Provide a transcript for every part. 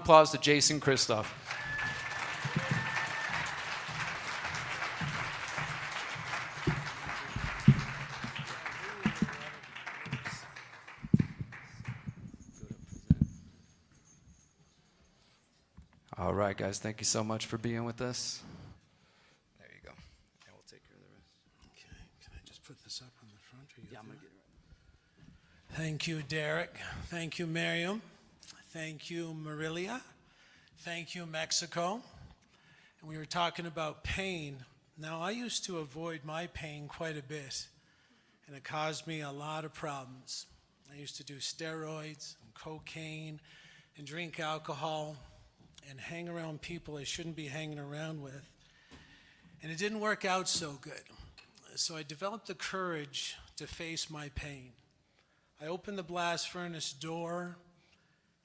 of applause to Jason Christoff. All right, guys, thank you so much for being with us. There you go. And we'll take care of the rest. Okay, can I just put this up on the front? Yeah, I'm going to get it right. Thank you, Derek. Thank you, Miriam. Thank you, Morelia. Thank you, Mexico. And we were talking about pain. Now, I used to avoid my pain quite a bit, and it caused me a lot of problems. I used to do steroids and cocaine and drink alcohol and hang around people I shouldn't be hanging around with. And it didn't work out so good. So I developed the courage to face my pain. I opened the blast furnace door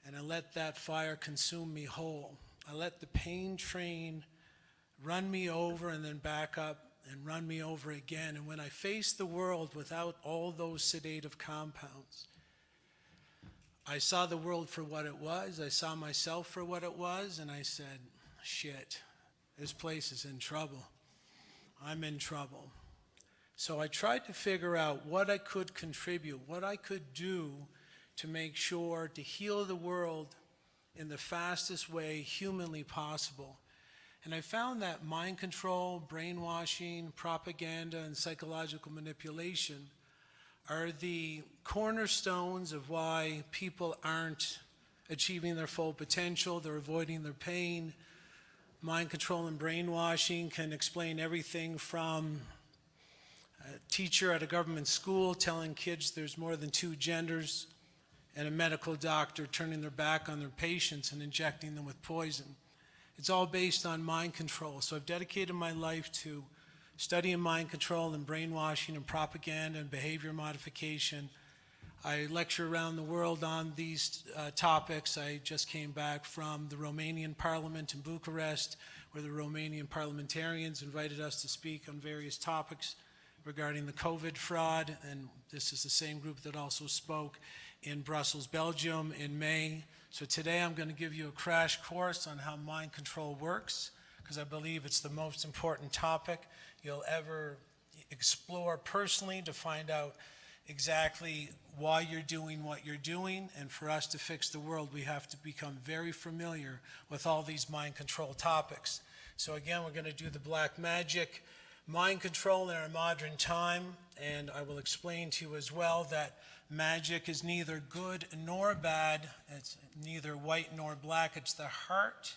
and I let that fire consume me whole. I let the pain train run me over and then back up and run me over again. And when I faced the world without all those sedative compounds, I saw the world for what it was. I saw myself for what it was, and I said, shit, this place is in trouble. I'm in trouble. So I tried to figure out what I could contribute, what I could do to make sure to heal the world in the fastest way humanly possible. And I found that mind control, brainwashing, propaganda, and psychological manipulation are the cornerstones of why people aren't achieving their full potential. They're avoiding their pain. Mind control and brainwashing can explain everything from a teacher at a government school telling kids there's more than 2 genders, and a medical doctor turning their back on their patients and injecting them with poison. It's all based on mind control. So I've dedicated my life to studying mind control and brainwashing and propaganda and behavior modification. I lecture around the world on these topics. I just came back from the Romanian Parliament in Bucharest, where the Romanian parliamentarians invited us to speak on various topics regarding the COVID fraud, and this is the same group that also spoke in Brussels, Belgium in May. So today I'm going to give you a crash course on how mind control works, because I believe it's the most important topic you'll ever explore personally to find out exactly why you're doing what you're doing. And for us to fix the world, we have to become very familiar with all these mind control topics. So again, we're going to do the black magic, mind control in our modern time, and I will explain to you as well that magic is neither good nor bad. It's neither white nor black. It's the heart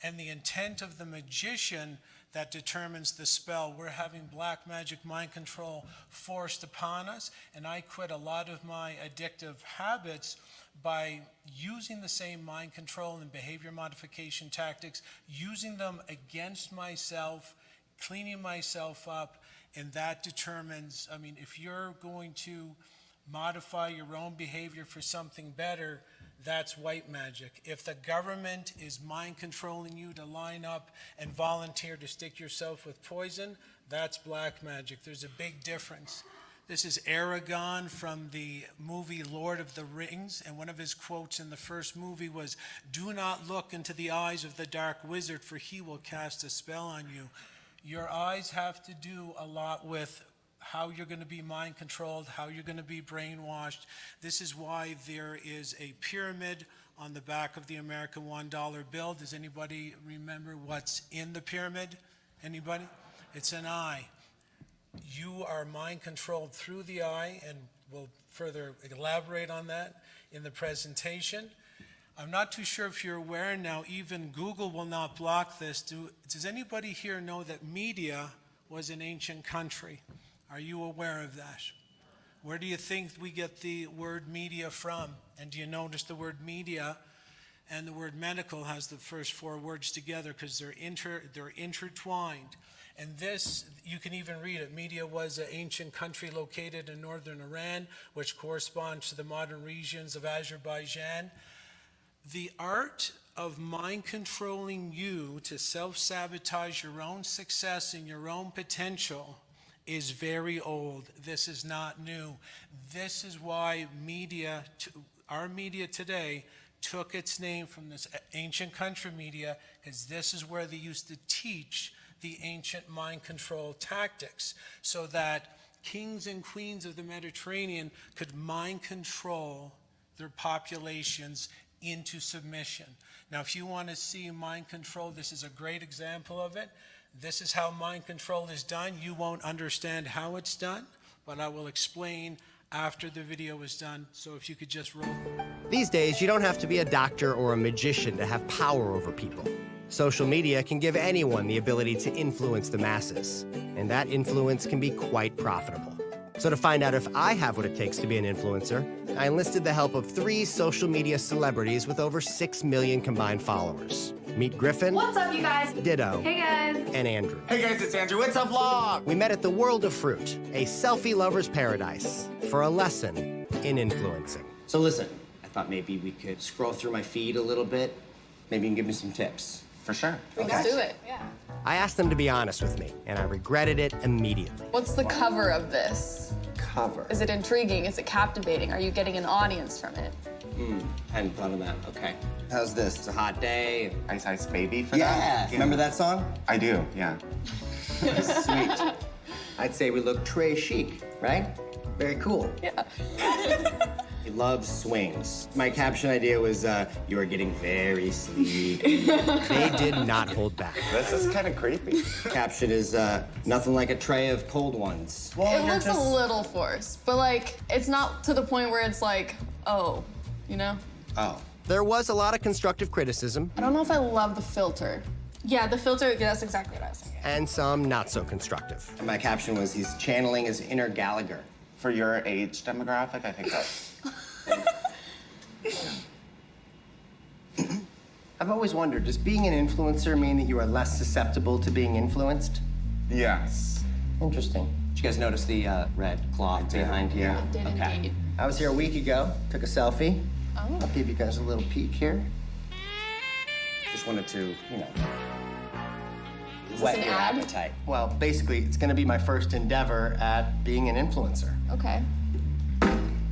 and the intent of the magician that determines the spell. We're having black magic mind control forced upon us, and I quit a lot of my addictive habits by using the same mind control and behavior modification tactics, using them against myself, cleaning myself up, and that determines, I mean, if you're going to modify your own behavior for something better, that's white magic. If the government is mind controlling you to line up and volunteer to stick yourself with poison, that's black magic. There's a big difference. This is Aragorn from the movie Lord of the Rings, and one of his quotes in the first movie was, "Do not look into the eyes of the dark wizard, for he will cast a spell on you." Your eyes have to do a lot with how you're going to be mind controlled, how you're going to be brainwashed. This is why there is a pyramid on the back of the American $1 bill. Does anybody remember what's in the pyramid? Anybody? It's an eye. You are mind controlled through the eye, and we'll further elaborate on that in the presentation. I'm not too sure if you're aware now, even Google will not block this. Does anybody here know that Media was an ancient country? Are you aware of that? Where do you think we get the word media from? And do you notice the word media and the word medical has the first 4 words together because they're intertwined. And this, you can even read it. Media was an ancient country located in northern Iran, which corresponds to the modern regions of Azerbaijan. The art of mind controlling you to self-sabotage your own success and your own potential is very old. This is not new. This is why media, our media today, took its name from this ancient country media because this is where they used to teach the ancient mind control tactics so that kings and queens of the Mediterranean could mind control their populations into submission. Now, if you want to see mind control, this is a great example of it. This is how mind control is done. You won't understand how it's done, but I will explain after the video is done. So if you could just roll. These days, you don't have to be a doctor or a magician to have power over people. Social media can give anyone the ability to influence the masses, and that influence can be quite profitable. So to find out if I have what it takes to be an influencer, I enlisted the help of 3 social media celebrities with over 6 million combined followers. Meet Griffin. What's up, you guys? Ditto. Hey, guys. And Andrew. Hey guys, it's Andrew. It's a vlog. We met at the World of Fruit, a selfie lover's paradise, for a lesson in influencing. So listen, I thought maybe we could scroll through my feed a little bit. Maybe you can give me some tips. For sure. Let's do it. Yeah. I asked them to be honest with me, and I regretted it immediately. What's the cover of this? Cover. Is it intriguing? Is it captivating? Are you getting an audience from it? Hadn't thought of that. Okay. How's this? It's a hot day. Ice Ice Baby for Yeah. that? Remember that song? I do, yeah. Sweet. I'd say we look très chic, right? Very cool. Yeah. He loves swings. My caption idea was, you are getting very sleek. They did not hold back. This is kind of creepy. Caption is, nothing like a tray of cold ones. It looks a little forced, but like, it's not to the point where it's like, oh, you know? Oh. There was a lot of constructive criticism, I don't know if I love the filter. Yeah, the filter, that's exactly what I was thinking. and some not so constructive. And my caption was, he's channeling his inner Gallagher. For your age demographic, I think that's... I've always wondered, does being an influencer mean that you are less susceptible to being influenced? Yes. Interesting. Did you guys notice the red cloth behind here? Yeah. Did indeed. I was here a week ago, took a selfie. Oh. I'll give you guys a little peek here. Just wanted to, whet an your ad? appetite. Well, basically, it's gonna be my first endeavor at being an influencer. Okay.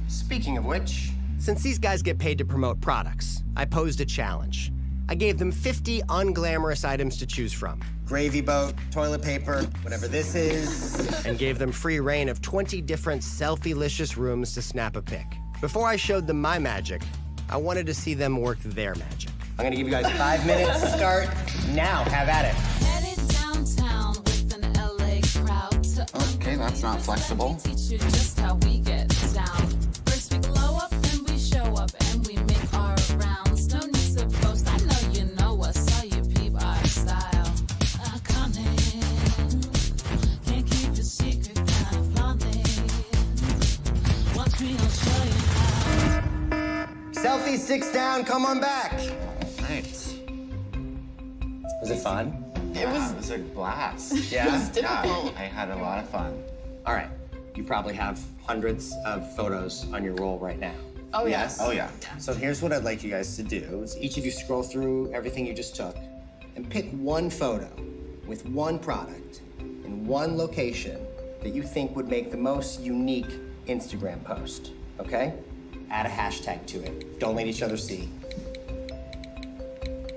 Speaking of which, Since these guys get paid to promote products, I posed a challenge. I gave them 50 unglamorous items to choose from, gravy boat, toilet paper, whatever this is. and gave them free reign of 20 different selfie-licious rooms to snap a pic. Before I showed them my magic, I wanted to see them work their magic. I'm gonna give you guys 5 minutes to start now. Have at it. Headed downtown with an LA crowd to Okay, that's not flexible. teach you just how we get down. First we glow up, then we show up, and we make our rounds. No need to boast, I know you know us, so you peep our style. Iconic, can't keep a secret, kind of flaunting. Watch me, I'll show you how. Selfie sticks down, come on back. Nice. Was it fun? It was It was a blast. Yeah? difficult. I had a lot of fun. All right. You probably have hundreds of photos on your roll right now. Oh, yeah. Yes? Oh, yeah. So here's what I'd like you guys to do is each of you scroll through everything you just took and pick one photo with one product in one location that you think would make the most unique Instagram post, okay? Add a hashtag to it. Don't let each other see.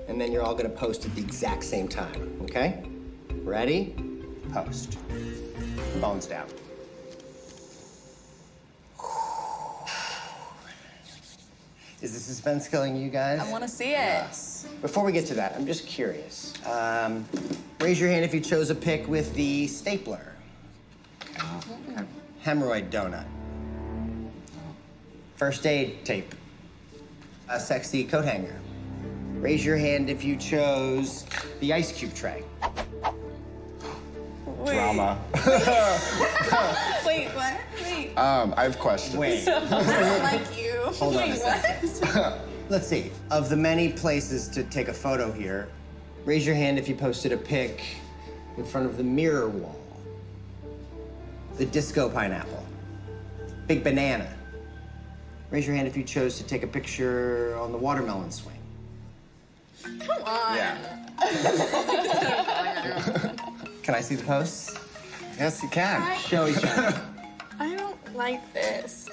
And then you're all gonna post at the exact same time, okay? Ready? Post. Bones down. Is the suspense killing you guys? I want to see it. Before we get to that, I'm just curious. Raise your hand if you chose a pick with the stapler. Hemorrhoid donut. First aid tape. A sexy coat hanger. Raise your hand if you chose the ice cube tray. Drama. Wait, what? Wait. I have questions. Wait, I don't like you. hold on a Wait, second. Let's see. Of the many places to take a photo here, raise your hand if you posted a pic in front of the mirror wall. The disco pineapple. Big banana. Raise your hand if you chose to take a picture on the watermelon swing. Come on. Yeah. Can I see the posts? Yes, you can. Show each other. I don't like this.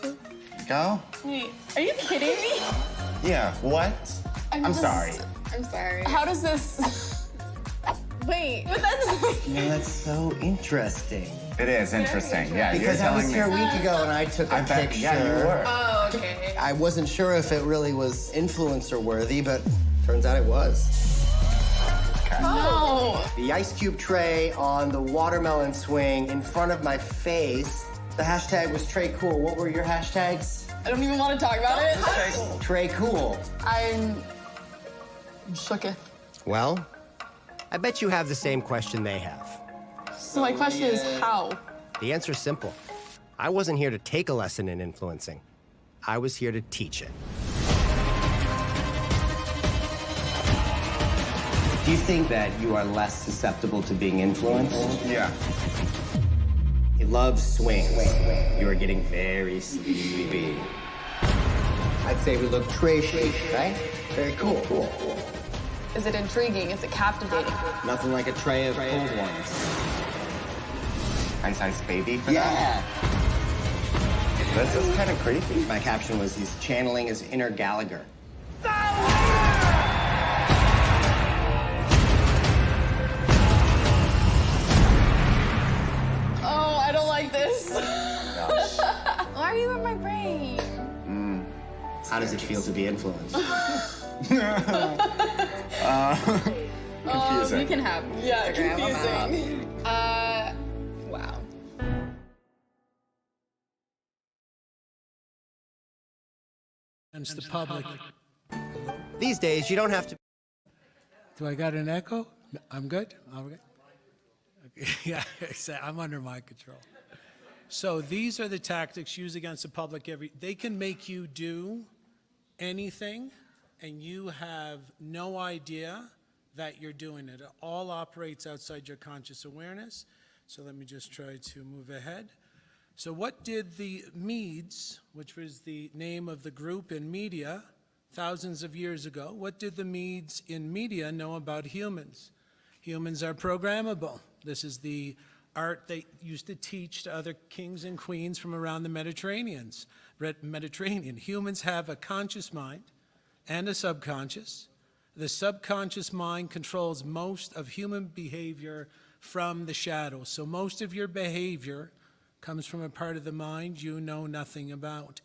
Go. Wait, are you kidding me? Yeah. What? I'm sorry. I'm sorry. How does this... Wait, but that's... That's so interesting. It is interesting. Yeah, Because you're I was telling here a me. week ago and I took a I bet, picture. yeah, you were. Oh, okay. I wasn't sure if it really was influencer worthy, but turns out it was. No. The ice cube tray on the watermelon swing in front of my face. The hashtag was Trey Cool. What were your hashtags? I don't even want to talk about it. Trey Cool. I'm shooketh. Well, I bet you have the same question they have. So my question is how? The answer's simple. I wasn't here to take a lesson in influencing. I was here to teach it. Do you think that you are less susceptible to being influenced? Yeah. You love swings. You are getting very sleepy. I'd say we look trashy, right? Very cool. Is it intriguing? Is it captivating? Nothing like a tray of cold ones. Ice baby for that? Yeah. This is kind of creepy. My caption was, he's channeling his inner Gallagher. Oh, I don't like this. Why are you in my brain? How does it feel to be influenced? Confusing. You can have confusing. Wow. Against the public. These days, you don't have to. Do I got an echo? No, I'm good? I'm good? Okay. Yeah, I'm under my control. So these are the tactics used against the public. They can make you do anything, and you have no idea that you're doing it. It all operates outside your conscious awareness. So let me just try to move ahead. So what did the Medes, which was the name of the group in media thousands of years ago, what did the Medes in media know about humans? Humans are programmable. This is the art they used to teach to other kings and queens from around the Mediterranean. Humans have a conscious mind and a subconscious. The subconscious mind controls most of human behavior from the shadows. So most of your behavior comes from a part of the mind you know nothing about.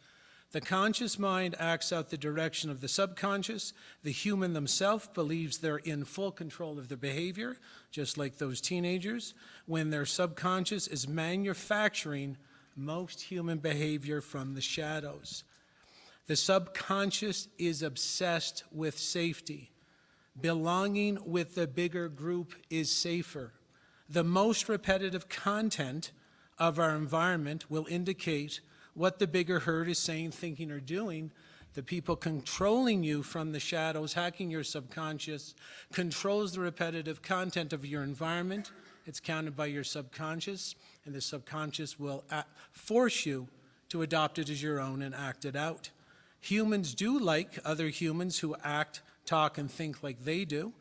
The conscious mind acts out the direction of the subconscious. The human themselves believes they're in full control of their behavior, just like those teenagers, when their subconscious is manufacturing most human behavior from the shadows. The subconscious is obsessed with safety. Belonging with the bigger group is safer. The most repetitive content of our environment will indicate what the bigger herd is saying, thinking, or doing. The people controlling you from the shadows, hacking your subconscious, controls the repetitive content of your environment. It's counted by your subconscious, and the subconscious will force you to adopt it as your own and act it out. Humans do like other humans who act, talk, and think like they do.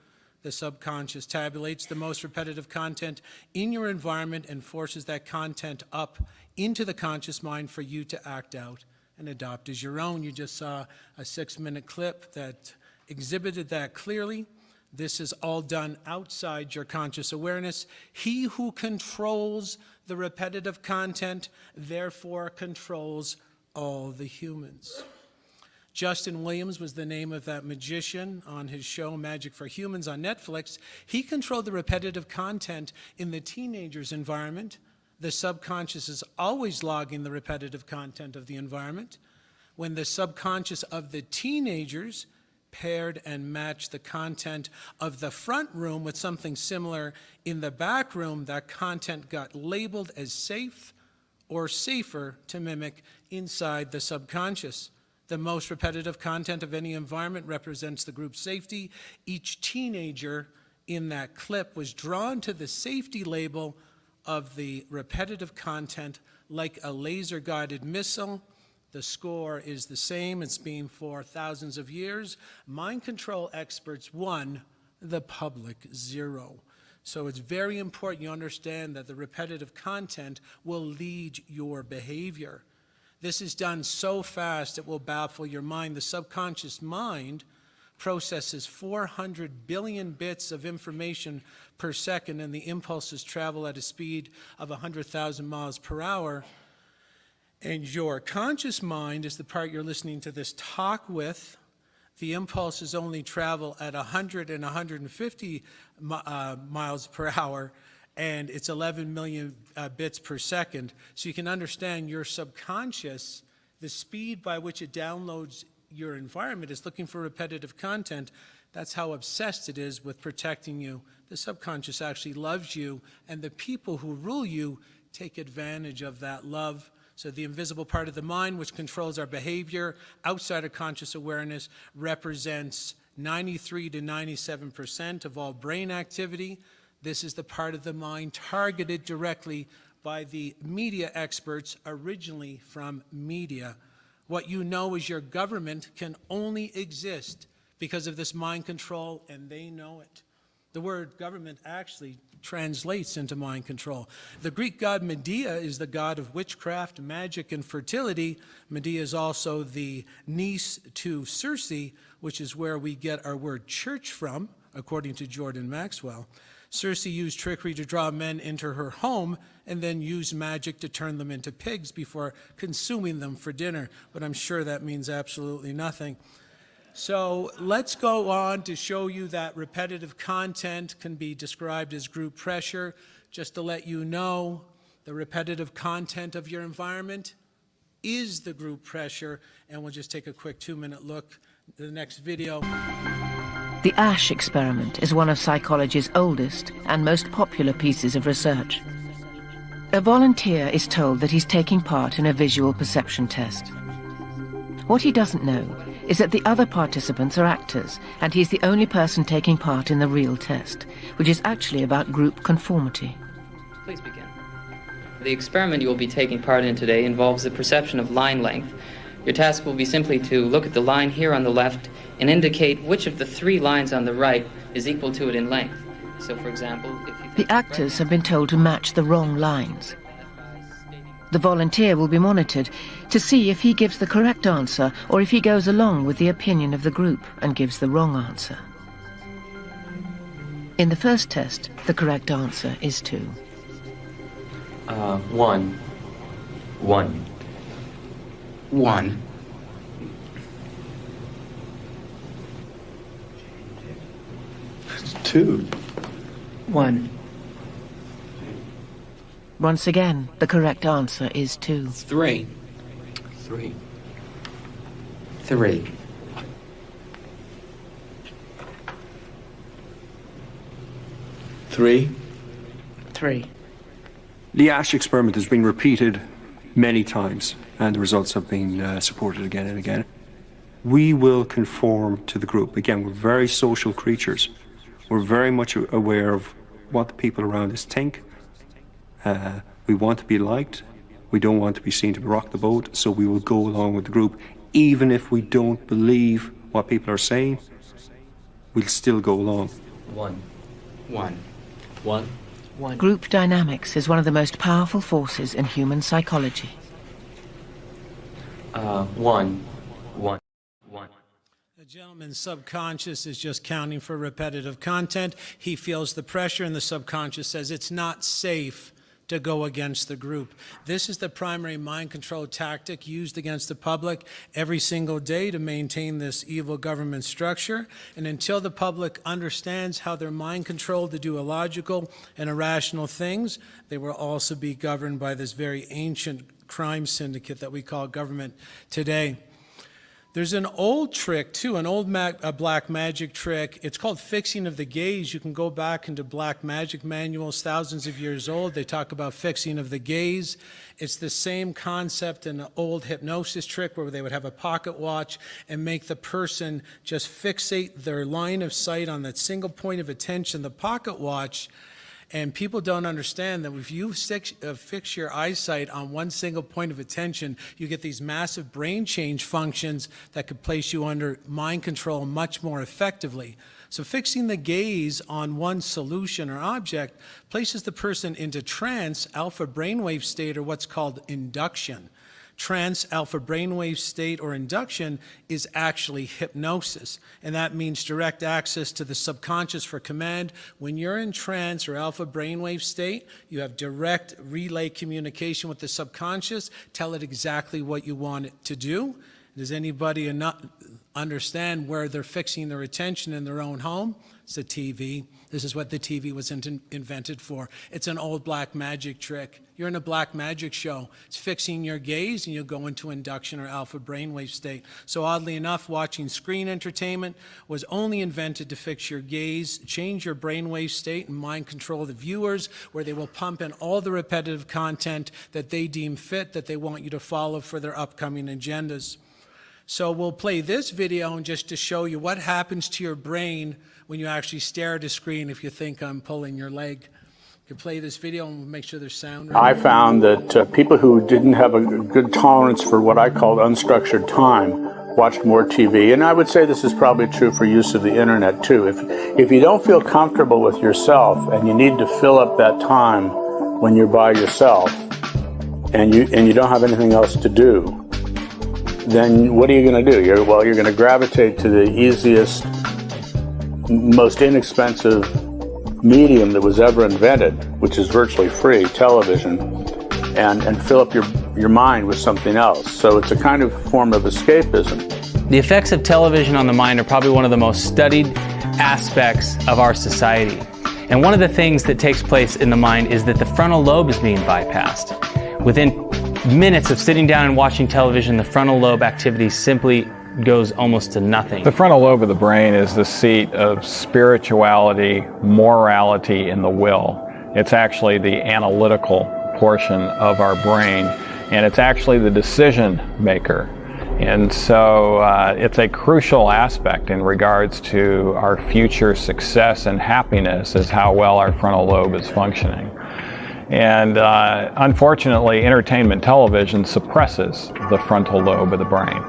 The subconscious tabulates the most repetitive content in your environment and forces that content up into the conscious mind for you to act out and adopt as your own. You just saw a 6-minute clip that exhibited that clearly. This is all done outside your conscious awareness. He who controls the repetitive content, therefore controls all the humans. Justin Williams was the name of that magician on his show Magic for Humans on Netflix. He controlled the repetitive content in the teenager's environment. The subconscious is always logging the repetitive content of the environment. When the subconscious of the teenagers paired and matched the content of the front room with something similar in the back room, that content got labeled as safe or safer to mimic inside the subconscious. The most repetitive content of any environment represents the group's safety. Each teenager in that clip was drawn to the safety label of the repetitive content like a laser-guided missile. The score is the same. It's been for thousands of years. Mind control experts 1, the public 0. So it's very important you understand that the repetitive content will lead your behavior. This is done so fast it will baffle your mind. The subconscious mind processes 400 billion bits of information per second, and the impulses travel at a speed of 100,000 miles per hour. And your conscious mind is the part you're listening to this talk with. The impulses only travel at 100 and 150 miles per hour, and it's 11 million bits per second. So you can understand your subconscious, the speed by which it downloads your environment is looking for repetitive content. That's how obsessed it is with protecting you. The subconscious actually loves you, and the people who rule you take advantage of that love. So the invisible part of the mind, which controls our behavior outside of conscious awareness, represents 93 to 97% of all brain activity. This is the part of the mind targeted directly by the media experts, originally from media. What you know is your government can only exist because of this mind control, and they know it. The word government actually translates into mind control. The Greek god Medea is the god of witchcraft, magic, and fertility. Medea is also the niece to Circe, which is where we get our word church from, according to Jordan Maxwell. Circe used trickery to draw men into her home and then used magic to turn them into pigs before consuming them for dinner. But I'm sure that means absolutely nothing. So let's go on to show you that repetitive content can be described as group pressure. Just to let you know, the repetitive content of your environment is the group pressure. And we'll just take a quick 2-minute look at the next video. The Ash experiment is one of psychology's oldest and most popular pieces of research. A volunteer is told that he's taking part in a visual perception test. What he doesn't know is that the other participants are actors, and he's the only person taking part in the real test, which is actually about group conformity. Please begin. The experiment you will be taking part in today involves the perception of line length. Your task will be simply to look at the line here on the left and indicate which of the 3 lines on the right is equal to it in length. So, for example, if you... The actors have been told to match the wrong lines. The volunteer will be monitored to see if he gives the correct answer or if he goes along with the opinion of the group and gives the wrong answer. In the first test, the correct answer is 2. 1. 1. 1. Two. 1. Once again, the correct answer is 2. 3. 3. 3. 3. 3. The Ash experiment has been repeated many times, and the results have been supported again and again. We will conform to the group. Again, we're very social creatures. We're very much aware of what the people around us think. We want to be liked. We don't want to be seen to rock the boat, so we will go along with the group. Even if we don't believe what people are saying, we'll still go along. 1. 1. 1. 1. Group dynamics is one of the most powerful forces in human psychology. 1. 1. 1. The gentleman's subconscious is just counting for repetitive content. He feels the pressure, and the subconscious says it's not safe to go against the group. This is the primary mind control tactic used against the public every single day to maintain this evil government structure. And until the public understands how they're mind controlled to do illogical and irrational things, they will also be governed by this very ancient crime syndicate that we call government today. There's an old trick, too, an old black magic trick. It's called fixing of the gaze. You can go back into black magic manuals, thousands of years old. They talk about fixing of the gaze. It's the same concept in an old hypnosis trick where they would have a pocket watch and make the person just fixate their line of sight on that single point of attention, the pocket watch. And people don't understand that if you fix your eyesight on one single point of attention, you get these massive brain change functions that could place you under mind control much more effectively. So fixing the gaze on one solution or object places the person into trance, alpha brainwave state, or what's called induction. Trance, alpha brainwave state, or induction is actually hypnosis. And that means direct access to the subconscious for command. When you're in trance or alpha brainwave state, you have direct relay communication with the subconscious. Tell it exactly what you want it to do. Does anybody understand where they're fixing their attention in their own home? It's the TV. This is what the TV was invented for. It's an old black magic trick. You're in a black magic show. It's fixing your gaze, and you'll go into induction or alpha brainwave state. So oddly enough, watching screen entertainment was only invented to fix your gaze, change your brainwave state, and mind control the viewers, where they will pump in all the repetitive content that they deem fit, that they want you to follow for their upcoming agendas. So we'll play this video just to show you what happens to your brain when you actually stare at a screen if you think I'm pulling your leg. You can play this video and we'll make sure there's sound. I found that people who didn't have a good tolerance for what I called unstructured time watched more TV. And I would say this is probably true for use of the internet too. If you don't feel comfortable with yourself and you need to fill up that time when you're by yourself and you don't have anything else to do, then what are you going to do? You're going to gravitate to the easiest, most inexpensive medium that was ever invented, which is virtually free, television, and fill up your mind with something else. So it's a kind of form of escapism. The effects of television on the mind are probably one of the most studied aspects of our society. And one of the things that takes place in the mind is that the frontal lobe is being bypassed. Within minutes of sitting down and watching television, the frontal lobe activity simply goes almost to nothing. The frontal lobe of the brain is the seat of spirituality, morality, and the will. It's actually the analytical portion of our brain, and it's actually the decision maker. And so it's a crucial aspect in regards to our future success and happiness, is how well our frontal lobe is functioning. And unfortunately, entertainment television suppresses the frontal lobe of the brain.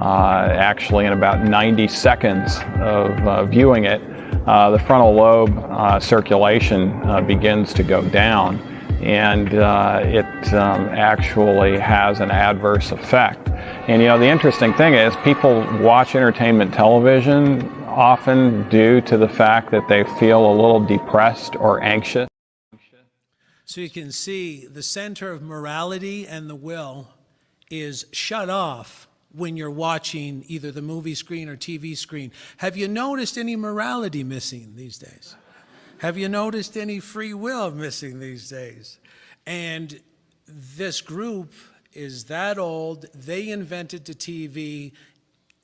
Actually, in about 90 seconds of viewing it, the frontal lobe circulation begins to go down, and it actually has an adverse effect. And the interesting thing is, people watch entertainment television often due to the fact that they feel a little depressed or anxious. So you can see the center of morality and the will is shut off when you're watching either the movie screen or TV screen. Have you noticed any morality missing these days? Have you noticed any free will missing these days? And this group is that old. They invented the TV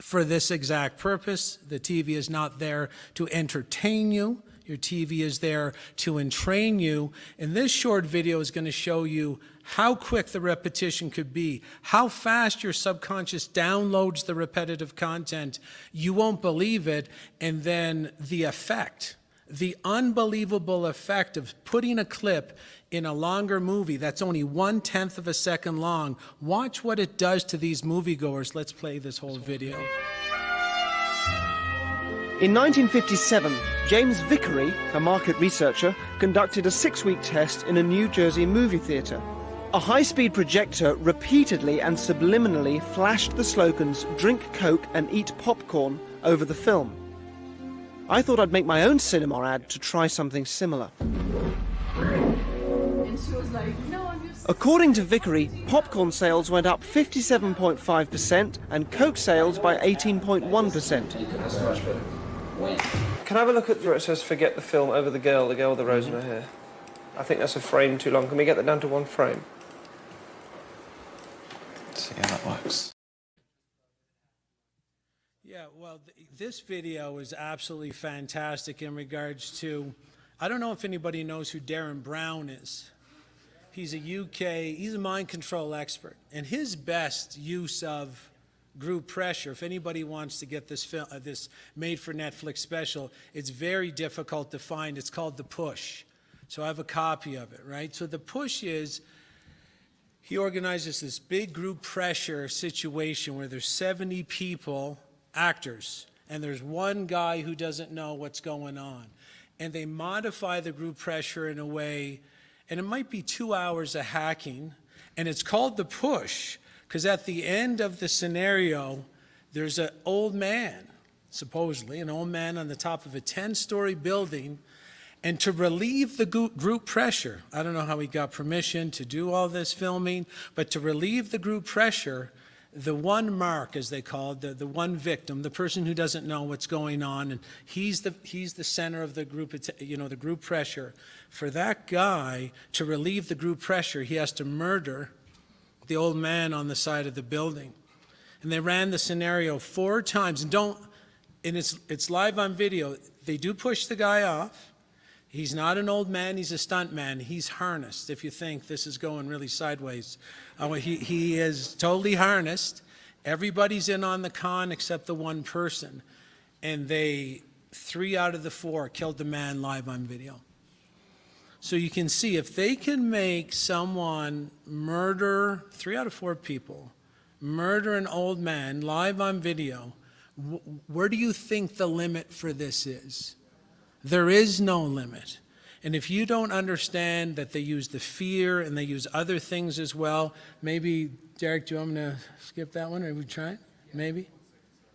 for this exact purpose. The TV is not there to entertain you. Your TV is there to entrain you. And this short video is going to show you how quick the repetition could be, how fast your subconscious downloads the repetitive content. You won't believe it. And then the effect, the unbelievable effect of putting a clip in a longer movie that's only 1/10 of a second long. Watch what it does to these moviegoers. Let's play this whole video. In 1957, James Vickery, a market researcher, conducted a 6-week test in a New Jersey movie theater. A high-speed projector repeatedly and subliminally flashed the slogans "Drink Coke and Eat Popcorn" over the film. I thought I'd make my own cinema ad to try something similar. According to Vickery, popcorn sales went up 57.5% and Coke sales by 18.1%. Can I have a look at where it says "forget the film" over the girl with the rose in her hair? I think that's a frame too long. Can we get that down to one frame? Let's see how that works. Yeah, well, this video is absolutely fantastic in regards to, I don't know if anybody knows who Darren Brown is. He's he's a mind control expert. And his best use of group pressure, if anybody wants to get this film, this made-for-Netflix special, it's very difficult to find. It's called The Push. So I have a copy of it, right? So The Push is, he organizes this big group pressure situation where there's 70 people, actors, and there's one guy who doesn't know what's going on. And they modify the group pressure in a way, and it might be 2 hours of hacking, and it's called The Push, Because at the end of the scenario, there's an old man, supposedly, an old man on the top of a 10-story building. And to relieve the group pressure, I don't know how he got permission to do all this filming, but to relieve the group pressure, the one mark, as they call it, the one victim, the person who doesn't know what's going on, and he's the center of the group, the group pressure. For that guy to relieve the group pressure, he has to murder the old man on the side of the building. And they ran the scenario 4 times, and it's live on video. They do push the guy off. He's not an old man, he's a stunt man. He's harnessed, if you think this is going really sideways. He is totally harnessed. Everybody's in on the con except the one person. And 3 out of the 4 killed the man live on video. So you can see, if they can make someone murder 3 out of 4 people, murder an old man live on video, where do you think the limit for this is? There is no limit. And if you don't understand that they use the fear and they use other things as well, maybe, Derek, do you want me to skip that one, or we try it? Maybe?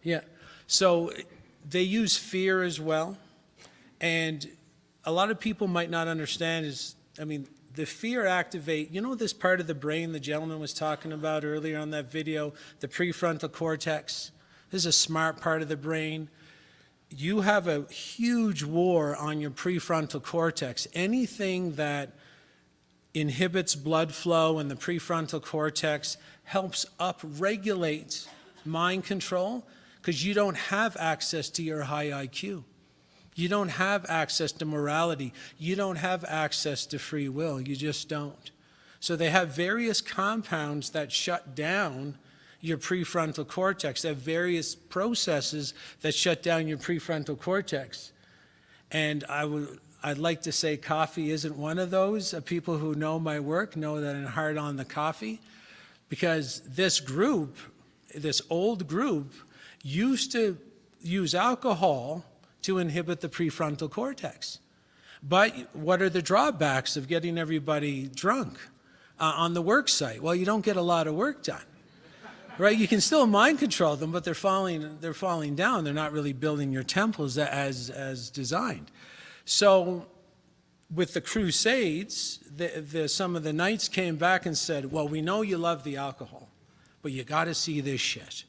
Yeah. So they use fear as well. And a lot of people might not understand the fear activate, this part of the brain the gentleman was talking about earlier on that video, the prefrontal cortex. This is a smart part of the brain. You have a huge war on your prefrontal cortex. Anything that inhibits blood flow in the prefrontal cortex helps upregulate mind control, because you don't have access to your high IQ. You don't have access to morality. You don't have access to free will. You just don't. So they have various compounds that shut down your prefrontal cortex. They have various processes that shut down your prefrontal cortex. And I'd like to say coffee isn't one of those. People who know my work know that I'm hard on the coffee, because this group, this old group, used to use alcohol to inhibit the prefrontal cortex. But what are the drawbacks of getting everybody drunk on the work site? Well, you don't get a lot of work done. Right? You can still mind control them, but they're falling down. They're not really building your temples as designed. So with the Crusades, some of the knights came back and said, well, we know you love the alcohol, but you got to see this shit.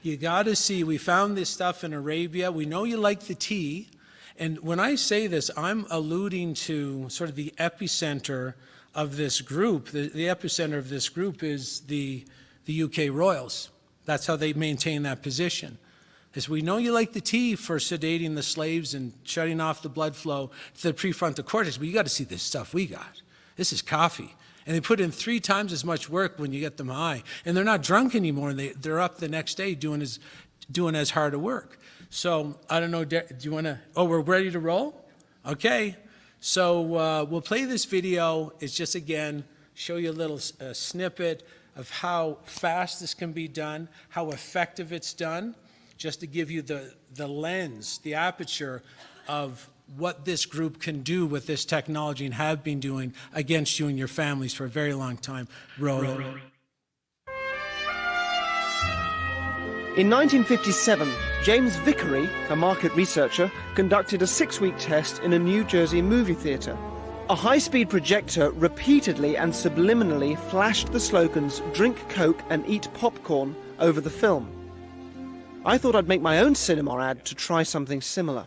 You got to see, we found this stuff in Arabia. We know you like the tea. And when I say this, I'm alluding to sort of the epicenter of this group. The epicenter of this group is the UK royals. That's how they maintain that position. Is we know you like the tea for sedating the slaves and shutting off the blood flow to the prefrontal cortex, but you got to see this stuff we got. This is coffee. And they put in 3 times as much work when you get them high. And they're not drunk anymore, and they're up the next day doing as hard a work. So I don't know, do you want to, we're ready to roll? Okay. So we'll play this video. It's just, again, show you a little snippet of how fast this can be done, how effective it's done, just to give you the lens, the aperture of what this group can do with this technology and have been doing against you and your families for a very long time. Roll it. In 1957, James Vickery, a market researcher, conducted a 6-week test in a New Jersey movie theater. A high-speed projector repeatedly and subliminally flashed the slogans "Drink Coke and Eat Popcorn" over the film. I thought I'd make my own cinema ad to try something similar.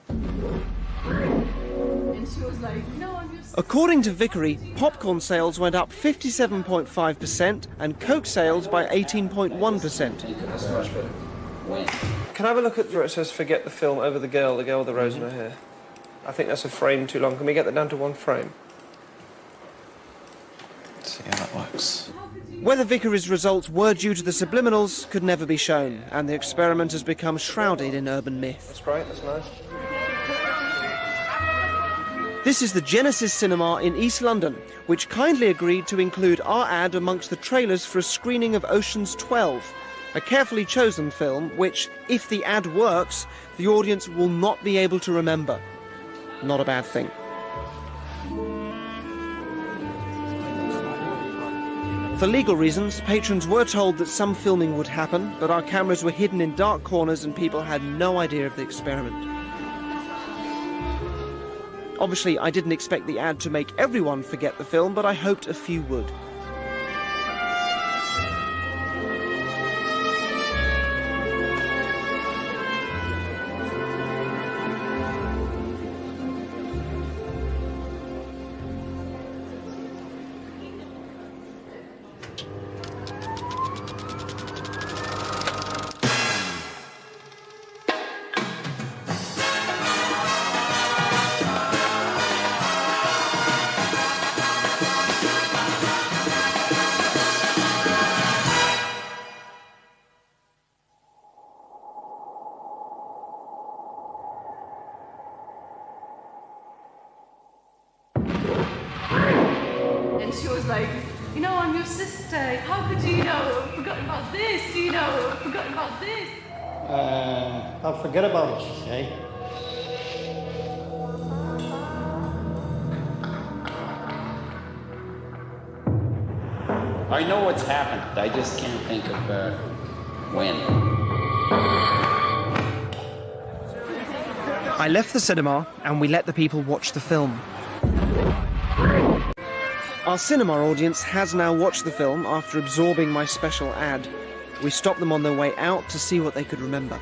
And she was like, no, I'm just... According to Vickery, popcorn sales went up 57.5% and Coke sales by 18.1%. Can I have a look at where it says "forget the film" over the girl with the rose in her hair? I think that's a frame too long. Can we get that down to 1 frame? Let's see how that works. Whether Vickery's results were due to the subliminals could never be shown, and the experiment has become shrouded in urban myth. That's great, that's nice. This is the Genesis Cinema in East London, which kindly agreed to include our ad amongst the trailers for a screening of Ocean's 12, a carefully chosen film which, if the ad works, the audience will not be able to remember. Not a bad thing. For legal reasons, patrons were told that some filming would happen, but our cameras were hidden in dark corners and people had no idea of the experiment. Obviously, I didn't expect the ad to make everyone forget the film, but I hoped a few would. And she was like, you know, I'm your sister. How could you know? I've forgotten about this, you know, I've forgotten about this. I'll forget about it, she say. I know what's happened. I just can't think of when. I left the cinema and we let the people watch the film. Our cinema audience has now watched the film after absorbing my special ad. We stopped them on their way out to see what they could remember.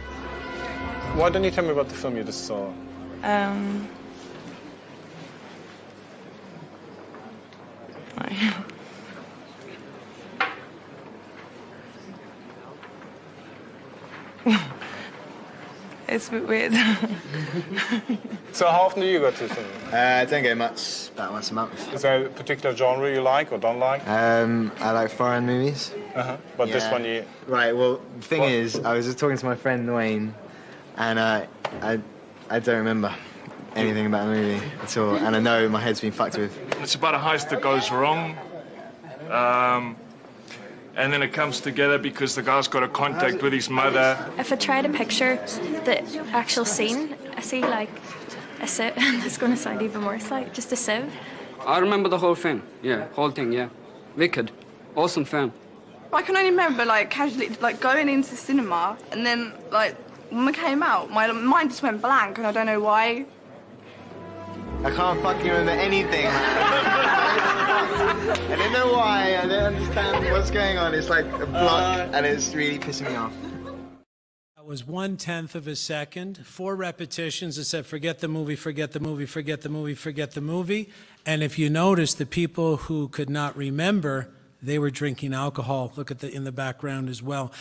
Why don't you tell me about the film you just saw? It's a bit weird. So how often do you go to the cinema? I don't go much, about once a month. Is there a particular genre you like or don't like? I like foreign movies. But this one you... Right, well, the thing is, I was just talking to my friend Wayne, and I don't remember anything about the movie at all, and I know my head's been fucked with. It's about a heist that goes wrong. And then it comes together because the guy's got a contact with his mother. If I try to picture the actual scene, I see like a sieve. That's going to sound even worse, like just a sieve. I remember the whole film. Yeah, whole thing, yeah. Wicked. Awesome film. I can only remember, like, casually, like, going into the cinema, and then, like, when we came out, my mind just went blank, and I don't know why. I can't fucking remember anything, man. I don't know why, I don't understand what's going on. It's like a block, and it's really pissing me off. That was 1/10 of a second, 4 repetitions that said, forget the movie, forget the movie, forget the movie, forget the movie. And if you notice, the people who could not remember, they were drinking alcohol. Look at in the background as well.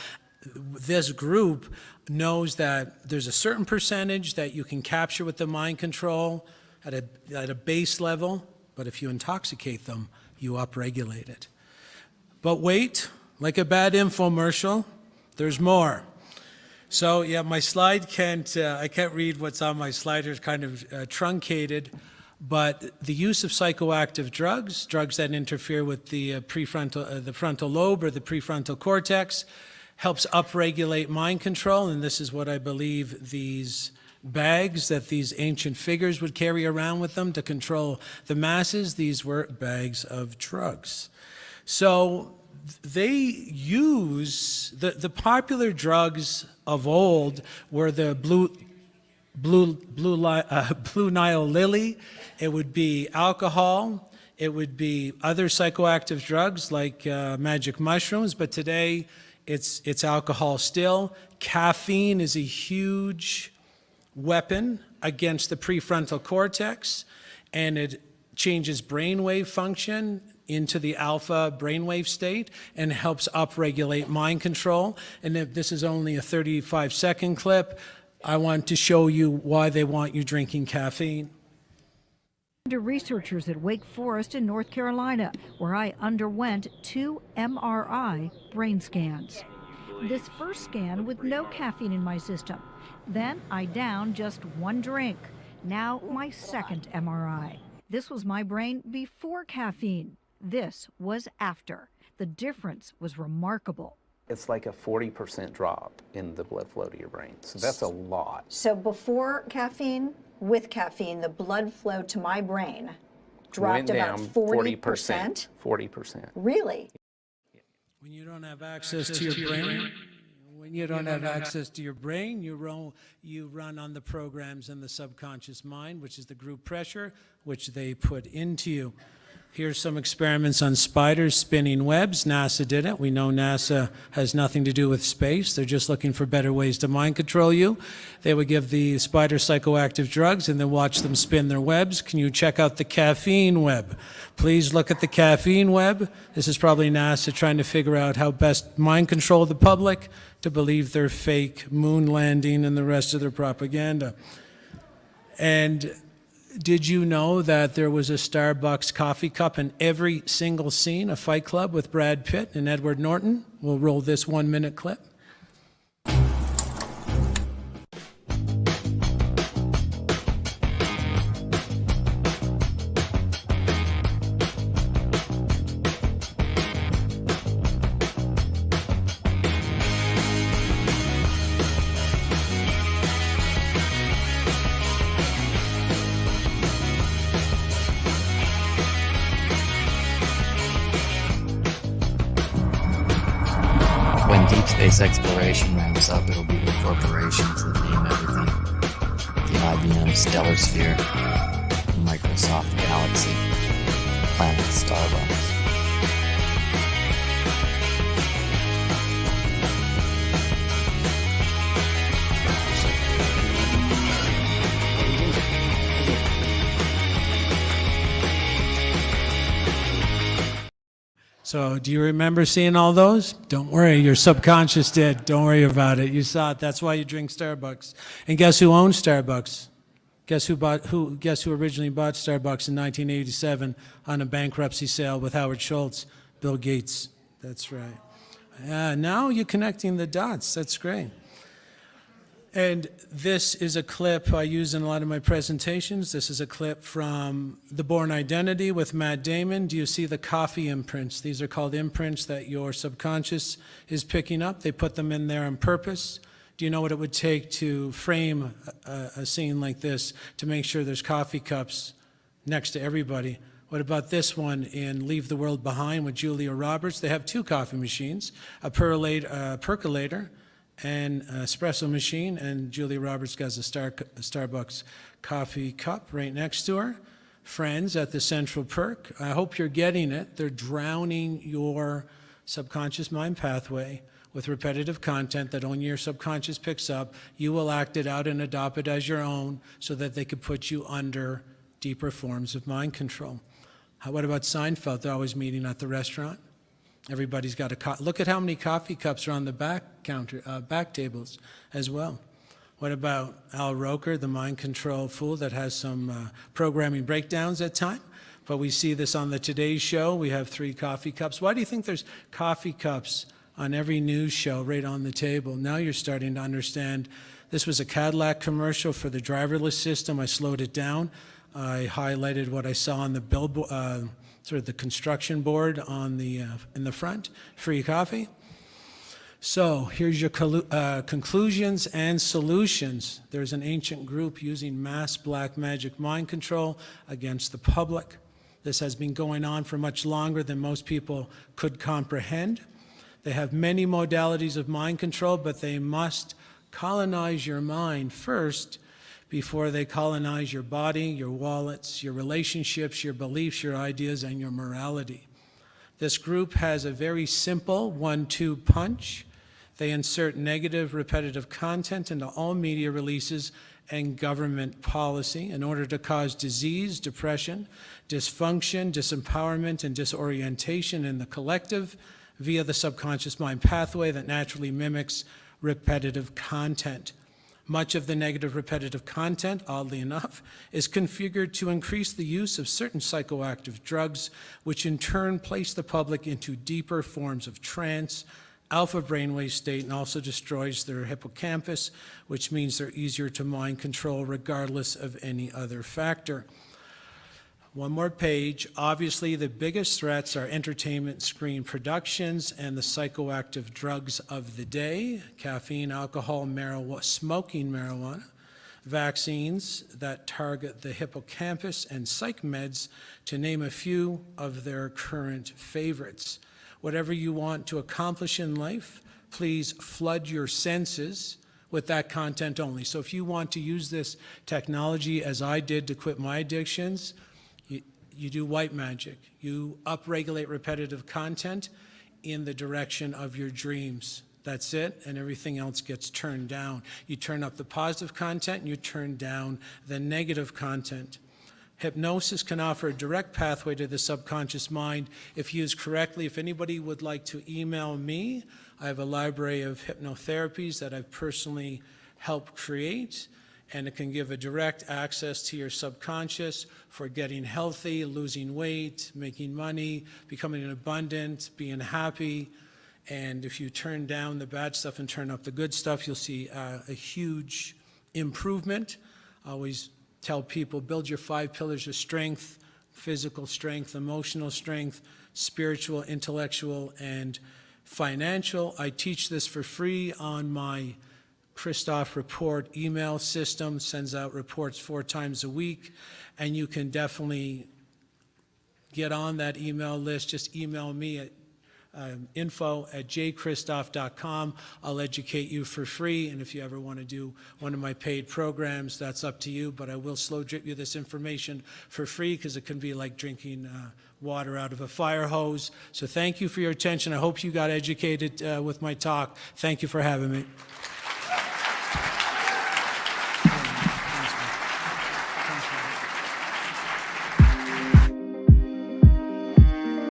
This group knows that there's a certain percentage that you can capture with the mind control at a base level, but if you intoxicate them, you upregulate it. But wait, like a bad infomercial, there's more. So yeah, my slide I can't read what's on my slide, it's kind of truncated, but the use of psychoactive drugs that interfere with the frontal lobe or the prefrontal cortex, helps upregulate mind control, and this is what I believe these bags that these ancient figures would carry around with them to control the masses. These were bags of drugs. So they use, the popular drugs of old were the blue Nile lily, it would be alcohol, it would be other psychoactive drugs like magic mushrooms, but today it's alcohol still. Caffeine is a huge weapon against the prefrontal cortex, and it changes brainwave function into the alpha brainwave state and helps upregulate mind control. And if this is only a 35-second clip, I want to show you why they want you drinking caffeine. To researchers at Wake Forest in North Carolina, where I underwent 2 MRI brain scans. This first scan with no caffeine in my system. Then I downed just 1 drink. Now my second MRI. This was my brain before caffeine. This was after. The difference was remarkable. It's like a 40% drop in the blood flow to your brain. So that's a lot. So before caffeine, with caffeine, the blood flow to my brain dropped Went down about 40%. 40%. Really? When you don't have access to your brain, when you don't have access to your brain, you run on the programs in the subconscious mind, which is the group pressure, which they put into you. Here's some experiments on spiders spinning webs. NASA did it. We know NASA has nothing to do with space. They're just looking for better ways to mind control you. They would give the spider psychoactive drugs and then watch them spin their webs. Can you check out the caffeine web? Please look at the caffeine web. This is probably NASA trying to figure out how best mind control the public to believe their fake moon landing and the rest of their propaganda. And did you know that there was a Starbucks coffee cup in every single scene of Fight Club with Brad Pitt and Edward Norton? We'll roll this 1-minute clip. When deep space exploration ramps up, it'll be the corporations that name everything. The IBM Stellar Sphere, the Microsoft Galaxy, Planet Starbucks. So do you remember seeing all those? Don't worry, your subconscious did. Don't worry about it. You saw it. That's why you drink Starbucks. And guess who owns Starbucks? Guess who originally bought Starbucks in 1987 on a bankruptcy sale with Howard Schultz? Bill Gates. That's right. Now you're connecting the dots. That's great. And this is a clip I use in a lot of my presentations. This is a clip from The Bourne Identity with Matt Damon. Do you see the coffee imprints? These are called imprints that your subconscious is picking up. They put them in there on purpose. Do you know what it would take to frame a scene like this to make sure there's coffee cups next to everybody? What about this one in Leave the World Behind with Julia Roberts? They have 2 coffee machines, a percolator, and espresso machine, and Julia Roberts has a Starbucks coffee cup right next to her. Friends at the Central Perk. I hope you're getting it. They're drowning your subconscious mind pathway with repetitive content that only your subconscious picks up. You will act it out and adopt it as your own so that they could put you under deeper forms of mind control. What about Seinfeld? They're always meeting at the restaurant. Everybody's got a look at how many coffee cups are on the back tables as well. What about Al Roker, the mind control fool that has some programming breakdowns at times? But we see this on the Today Show. We have 3 coffee cups. Why do you think there's coffee cups on every news show right on the table? Now you're starting to understand. This was a Cadillac commercial for the driverless system. I slowed it down. I highlighted what I saw on the billboard, sort of the construction board on the in the front, free coffee. So here's your conclusions and solutions. There's an ancient group using mass black magic mind control against the public. This has been going on for much longer than most people could comprehend. They have many modalities of mind control, but they must colonize your mind first before they colonize your body, your wallets, your relationships, your beliefs, your ideas, and your morality. This group has a very simple 1-2 punch. They insert negative, repetitive content into all media releases and government policy in order to cause disease, depression, dysfunction, disempowerment, and disorientation in the collective via the subconscious mind pathway that naturally mimics repetitive content. Much of the negative repetitive content, oddly enough, is configured to increase the use of certain psychoactive drugs, which in turn place the public into deeper forms of trance, alpha brainwave state, and also destroys their hippocampus, which means they're easier to mind control regardless of any other factor. One more page. Obviously, the biggest threats are entertainment screen productions and the psychoactive drugs of the day: caffeine, alcohol, marijuana, smoking marijuana, vaccines that target the hippocampus, and psych meds, to name a few of their current favorites. whatever you want to accomplish in life, please flood your senses with that content only. So if you want to use this technology as I did to quit my addictions, you do white magic. You upregulate repetitive content in the direction of your dreams. That's it, and everything else gets turned down. You turn up the positive content and you turn down the negative content. Hypnosis can offer a direct pathway to the subconscious mind if used correctly. If anybody would like to email me, I have a library of hypnotherapies that I've personally helped create, and it can give a direct access to your subconscious for getting healthy, losing weight, making money, becoming abundant, being happy. And if you turn down the bad stuff and turn up the good stuff, you'll see a huge improvement. I always tell people, build your 5 pillars of strength: physical strength, emotional strength, spiritual, intellectual, and financial. I teach this for free on my Christoff report email system. Sends out reports 4 times a week, and you can definitely get on that email list. Just email me at info@jchristoff.com. I'll educate you for free, and if you ever want to do one of my paid programs, that's up to you, but I will slow drip you this information for free because it can be like drinking water out of a fire hose. So thank you for your attention. I hope you got educated with my talk. Thank you for having me.